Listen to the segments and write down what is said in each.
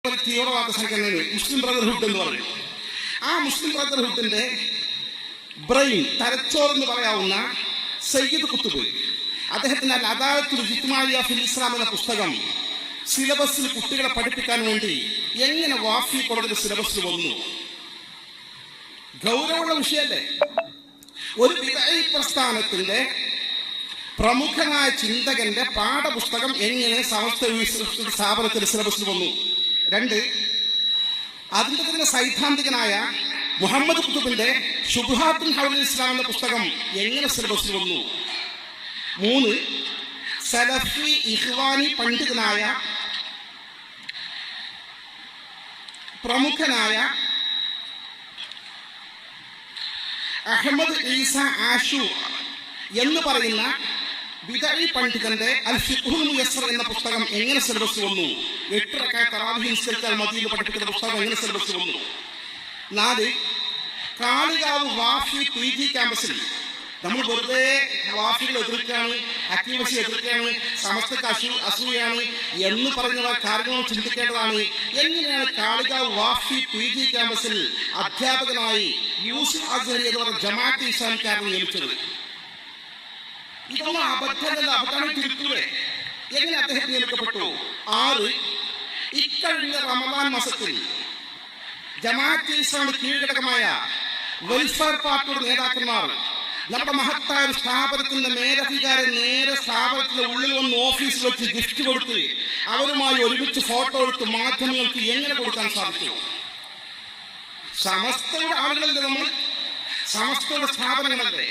ഒരു തീവ്രവാദ സംഘടനയാണ് മുസ്ലിം ബ്രദർഹുഡ് എന്ന് പറയും. ആ മുസ്ലിം ബ്രദർഹുഡിന്റെ ബ്രെയിൻ, തലച്ചോർ എന്ന് പറയാവുന്ന സയ്യിദ് കുത്തുബ് അദ്ദേഹത്തിന്റെ അദാലത്തുൽ ഇജ്തിമാഇയ്യ ഫിൽ ഇസ്ലാം എന്ന പുസ്തകം സിലബസിൽ കുട്ടികളെ പഠിപ്പിക്കാൻ വേണ്ടി എങ്ങനെ വാഫി കോടതി സിലബസിൽ വന്നു. ഗൗരവമുള്ള വിഷയല്ലേ? ഒരു ബിദ്അഈ പ്രസ്ഥാനത്തിന്റെ പ്രമുഖനായ ചിന്തകന്റെ പാഠപുസ്തകം എങ്ങനെ സ്ഥാപനത്തിൽ സിലബസിൽ വന്നു. 2, അതിന്റെ തന്നെ സൈദ്ധാന്തികനായ മുഹമ്മദ് കുത്തുബിന്റെ ശുബ്ഹാത്തുൽ ഹൗലുൽ ഇസ്ലാം എന്ന പുസ്തകം എങ്ങനെ സിലബസിൽ വന്നു. 3, സലഫി ഇഖ്വാനി പണ്ഡിതനായ പ്രമുഖനായ അഹമ്മദ് ഈസ ആഷൂർ എന്ന് പറയുന്ന ബിദ്അഈ പണ്ഡിതന്റെ അൽ ഫിഖ്ഹുൽ മുയസ്സർ എന്ന പുസ്തകം എങ്ങനെ സിലബസിൽ വന്നു. 8 റക്അത്ത് തറാവീഹ് നിസ്കരിച്ചാൽ മദീന പഠിപ്പിക്കുന്ന പുസ്തകം എങ്ങനെ സിലബസിൽ വന്നു. 4, കാളികാവ് വാഫി PG ക്യാമ്പസിൽ നമ്മൾ വെറുതെ വാഫികൾ എതിർക്കുകയാണ്, അക്യൂവസി എതിർക്കുകയാണ്, സമസ്തക്ക് അസൂയാണ് എന്ന് പറയുന്ന കാര്യങ്ങൾ ചിന്തിക്കേണ്ടതാണ്. എങ്ങനെയാണ് കാളികാവ് വാഫി PG ക്യാമ്പസിൽ അധ്യാപകനായി യൂസുഫ് അസ്ഹരി എന്ന് പറഞ്ഞ ജമാഅത്തെ ഇസ്ലാമിക്കാരനെ നിയമിച്ചത്? ഇതൊന്നും അബദ്ധമല്ല, അബദ്ധമാണ്, തിരുത്തൂടെ. എങ്ങനെ അദ്ദേഹം നിയമിക്കപ്പെട്ടു? 6, ഇക്കഴിഞ്ഞ റമദാൻ മാസത്തിൽ ജമാഅത്തെ ഇസ്ലാമി കീഴ്ഘടകമായ വെൽഫെയർ പാർട്ടിയുടെ നേതാക്കന്മാർ നമ്മുടെ മഹത്തായ സ്ഥാപനത്തിന്റെ മേലധികാരം നേരെ സ്ഥാപനത്തിന്റെ ഉള്ളിൽ വന്ന് ഓഫീസിൽ വെച്ച് ഗിഫ്റ്റ് കൊടുത്ത് അവരുമായി ഒരുമിച്ച് ഫോട്ടോ എടുത്ത് മാധ്യമങ്ങൾക്ക് എങ്ങനെ കൊടുക്കാൻ സാധിച്ചു? സമസ്തയുടെ ആളുകളല്ലേ നമ്മൾ, സമസ്തയുടെ സ്ഥാപനങ്ങളല്ലേ.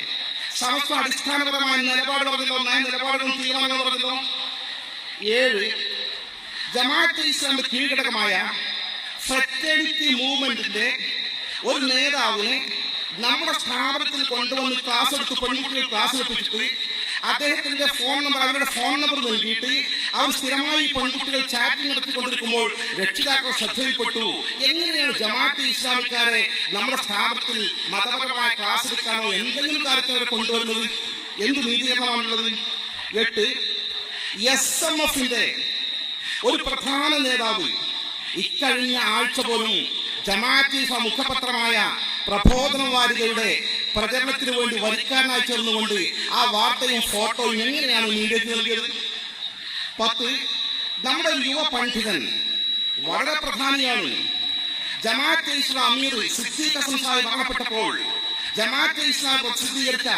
സമസ്ത അടിസ്ഥാനപരമായ നിലപാട് പറഞ്ഞല്ലോ, നിലപാടുകളും തീരുമാനങ്ങൾ പറഞ്ഞല്ലോ. 7, ജമാഅത്തെ ഇസ്ലാമിന്റെ കീഴ്ഘടകമായ ഫ്രറ്റേണിറ്റി മൂവ്മെന്റിന്റെ ഒരു നേതാവിനെ നമ്മുടെ സ്ഥാപനത്തിൽ കൊണ്ടുവന്ന് ക്ലാസ് എടുത്ത് പെൺകുട്ടികൾ ക്ലാസ് എടുപ്പിച്ചിട്ട് അദ്ദേഹത്തിന്റെ ഫോൺ നമ്പർ, അവരുടെ ഫോൺ നമ്പർ നൽകിയിട്ട് അവർ സ്ഥിരമായി പെൺകുട്ടികൾ ചാറ്റിംഗ് നടത്തിക്കൊണ്ടിരിക്കുമ്പോൾ രക്ഷിതാക്കൾ ശ്രദ്ധയിൽപ്പെട്ടു. എങ്ങനെയാണ് ജമാഅത്തെ ഇസ്ലാമിക്കാരെ നമ്മുടെ സ്ഥാപനത്തിൽ മതപരമായ ക്ലാസ് എടുക്കാനോ എന്തെങ്കിലും കാര്യത്തിൽ അവരെ കൊണ്ടുവരുന്നത്? എന്ത് നീതീകരണമാണുള്ളത്? 8, SMFന്റെ ഒരു പ്രധാന നേതാവ് ഇക്കഴിഞ്ഞ ആഴ്ച പോലും ജമാഅത്തെ ഇസ്ലാം മുഖപത്രമായ പ്രബോധന വാരികയുടെ പ്രചരണത്തിന് വേണ്ടി വരിക്കാരനായി ചേർന്നുകൊണ്ട് ആ വാർത്തയും ഫോട്ടോയും എങ്ങനെയാണ് മീഡിയയ്ക്ക് നൽകിയത്? 10, നമ്മുടെ യുവ പണ്ഡിതൻ വളരെ പ്രധാനിയാണ്. ജമാഅത്തെ ഇസ്ലാം അമീർ സിദ്ദീഖ് ഹസൻ സാഹിബ് മരണപ്പെട്ടപ്പോൾ ജമാഅത്തെ ഇസ്ലാം പ്രസിദ്ധീകരിച്ച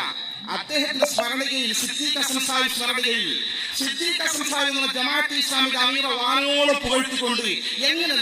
അദ്ദേഹത്തിന്റെ സ്മരണയിൽ സിദ്ദീഖ് ഹസൻ സാഹിബ് സ്മരണയിൽ സിദ്ദീഖ് ഹസൻ സാഹിബ് എന്ന ജമാഅത്തെ ഇസ്ലാമിക അമീറെ വാനോളം പുകഴ്ത്തിക്കൊണ്ട് എങ്ങനെ